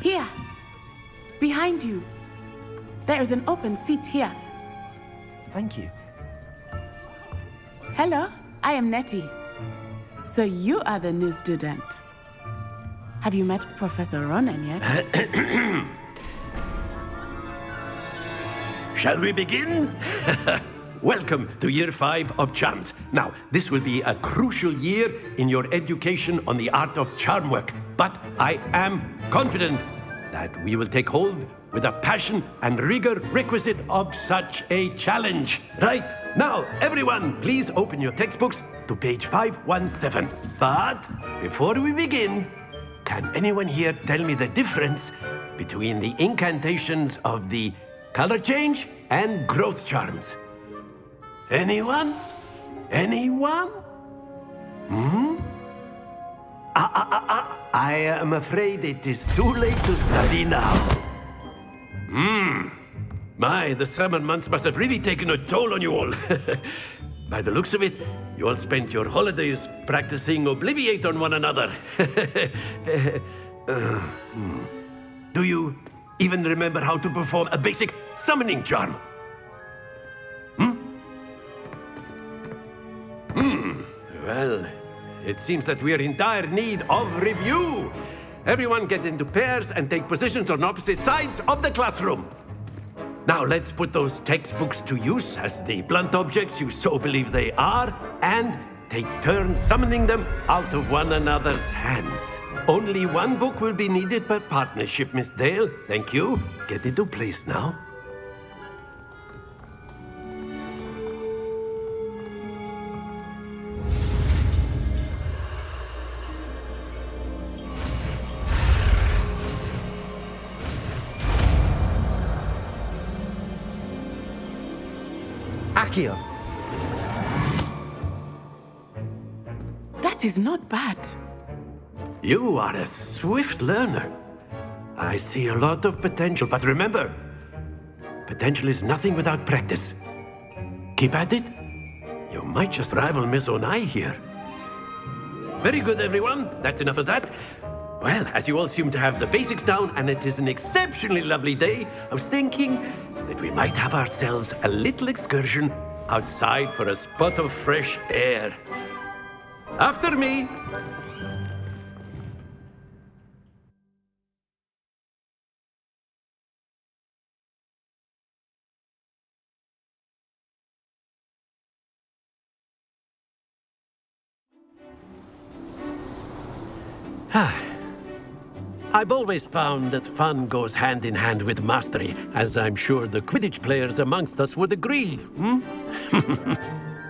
Here! Behind you! There is an open seat here. Thank you. Hello, I am Nettie. So you are the new student. Have you met Professor Ronan yet? Shall we begin? Welcome to Year 5 of Charms. Now, this will be a crucial year in your education on the art of charm work, but I am confident that we will take hold with the passion and rigor requisite of such a challenge. Right, now, everyone, please open your textbooks to page 517. But before we begin, can anyone here tell me the difference between the incantations of the color change and growth charms? Anyone? Anyone? I am afraid it is too late to study now. My, the summer months must have really taken a toll on you all. By the looks of it, you all spent your holidays practicing Obliviate on one another. Do you even remember how to perform a basic summoning charm? Well, it seems that we are in dire need of review. Everyone get into pairs and take positions on opposite sides of the classroom. Now let's put those textbooks to use as the blunt objects you so believe they are, and take turns summoning them out of one another's hands. Only one book will be needed per partnership, Miss Dale. Thank you. Get into place now. Accio. That is not bad. You are a swift learner. I see a lot of potential, but remember, potential is nothing without practice. Keep at it. You might just rival Miss Onai here. Very good, everyone. That's enough of that. Well, as you all seem to have the basics down, and it is an exceptionally lovely day, I was thinking that we might have ourselves a little excursion outside for a spot of fresh air. After me. I've always found that fun goes hand in hand with mastery, as I'm sure the Quidditch players amongst us would agree.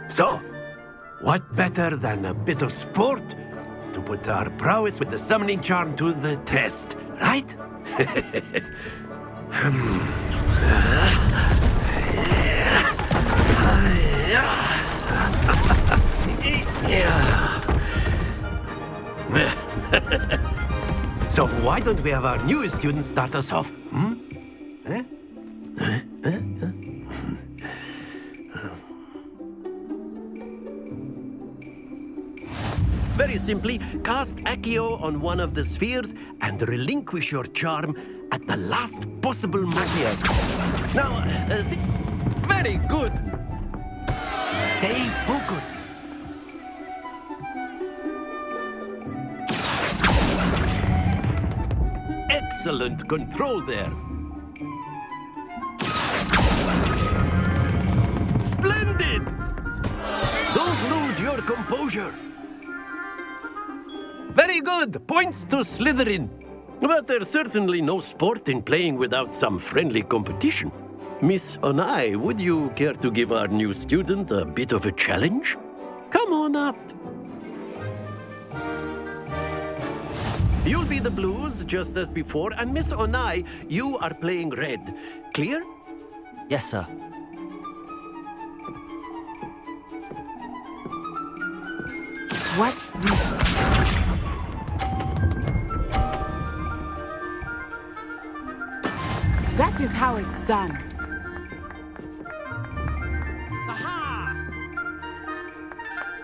So, what better than a bit of sport to put our prowess with the summoning charm to the test, right? So why don't we have our newest student start us off? Very simply, cast Accio on one of the spheres and relinquish your charm at the last possible moment. Now, very good. Stay focused. Excellent control there. Splendid! Don't lose your composure. Very good. Points to Slytherin. But there's certainly no sport in playing without some friendly competition. Miss Onai, would you care to give our new student a bit of a challenge? Come on up. You'll be the blues, just as before, and Miss Onai, you are playing red. Clear? Yes, sir. Watch this. That is how it's done. Aha!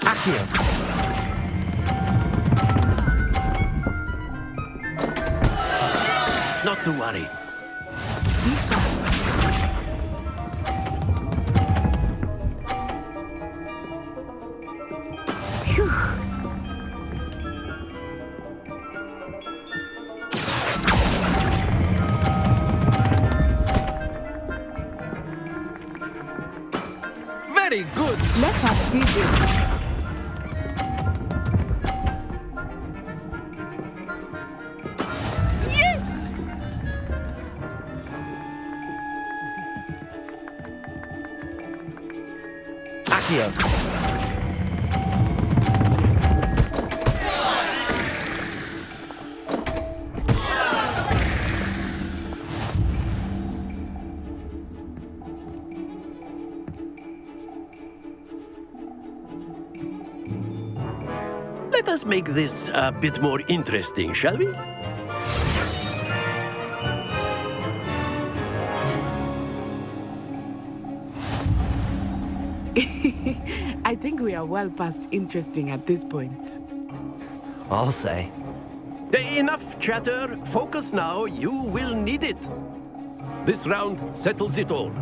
Accio. Not to worry. Very good. Let us see this. Accio. Let us make this a bit more interesting, shall we? I think we are well past interesting at this point. I'll say. Enough chatter. Focus now. You will need it. This round settles it all.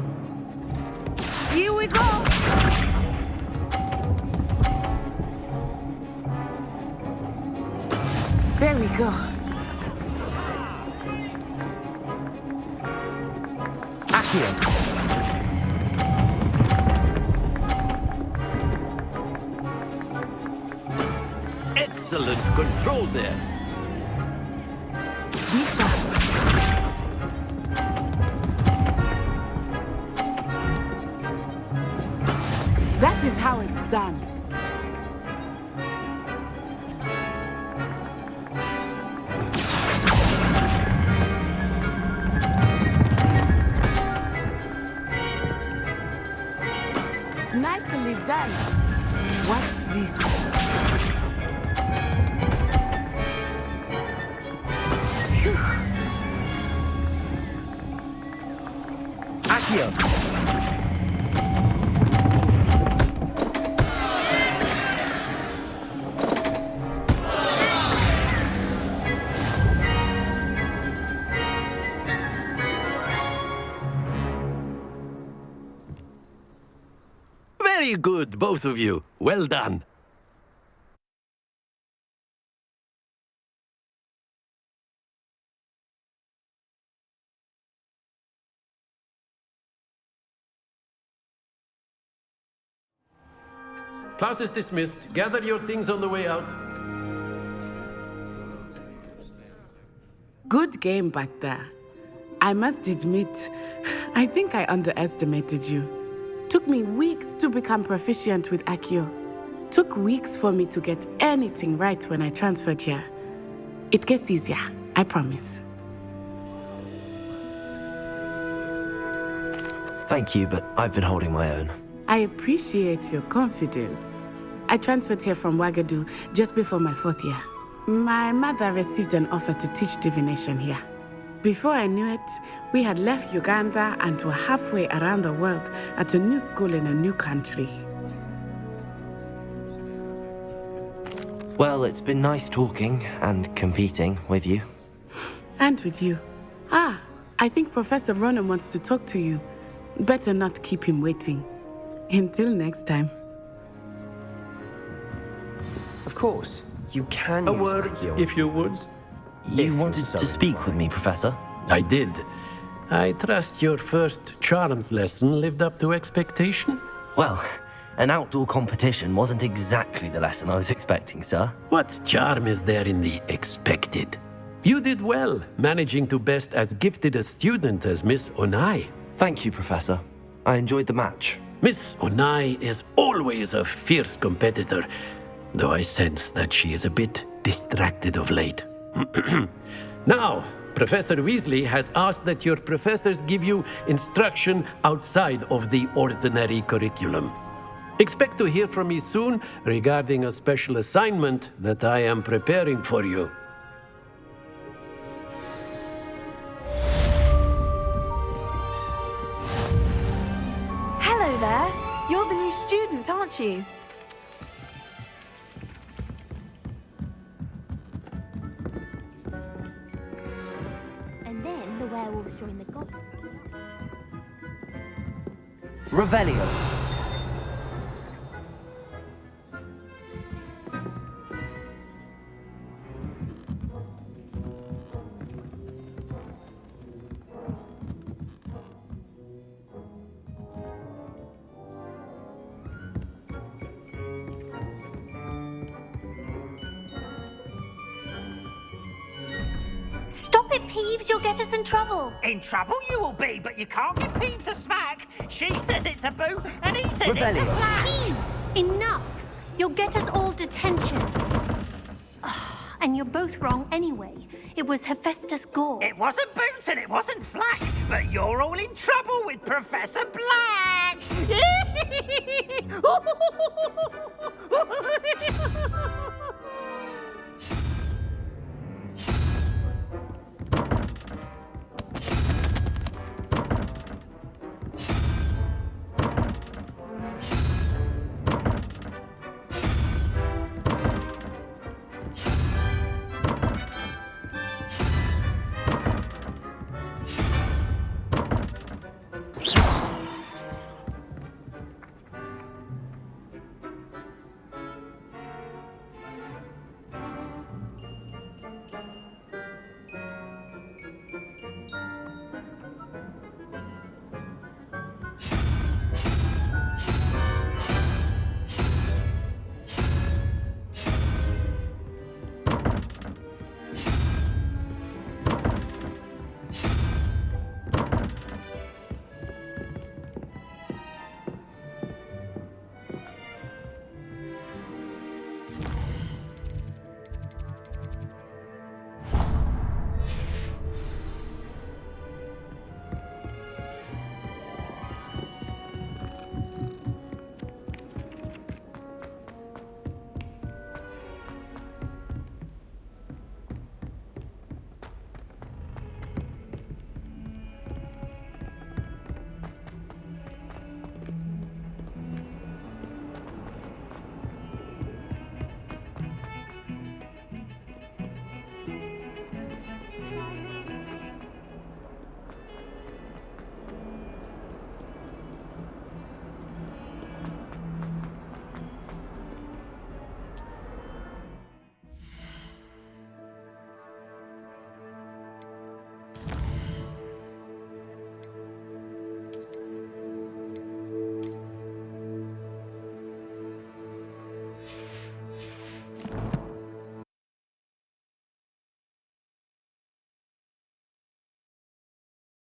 Here we go! There we go. Accio. Excellent control there. Be sharp. That is how it's done. done. Watch this. Accio! Very good, both of you. Well done. Class is dismissed. Gather your things on the way out. Good game back there. I must admit, I think I underestimated you. Took me weeks to become proficient with Accio. Took weeks for me to get anything right when I transferred here. It gets easier, I promise. Thank you, but I've been holding my own. I appreciate your confidence. I transferred here from Wagadu just before my 4th year. My mother received an offer to teach divination here. Before I knew it, we had left Uganda and were halfway around the world at a new school in a new country. Well, it's been nice talking and competing with you. And with you. Ah, I think Professor Ronan wants to talk to you. Better not keep him waiting. Until next time. Of course, you can A use word, Accio. if you would. You wanted to speak with me, Professor? I did. I trust your first charms lesson lived up to expectation? Well, an outdoor competition wasn't exactly the lesson I was expecting, sir. What charm is there in the expected? You did well, managing to best as gifted a student as Miss Onai. Thank you, Professor. I enjoyed the match. Miss Onai is always a fierce competitor, though I sense that she is a bit distracted of late. Now, Professor Weasley has asked that your professors give you instruction outside of the ordinary curriculum. Expect to hear from me soon regarding a special assignment that I am preparing for you. Hello there. You're the new student, aren't you? And then the werewolves join the goblins. Revelio. Stop it, Peeves! You'll get us in trouble! In trouble you will be, but you can't give Peeves a smack. She says it's a boo, and he says it's a flat. Peeves! Enough! You'll get us all detention. And you're both wrong anyway. It was Hephaestus Gore. It wasn't Boots and it wasn't Flack, but you're all in trouble with Professor Black!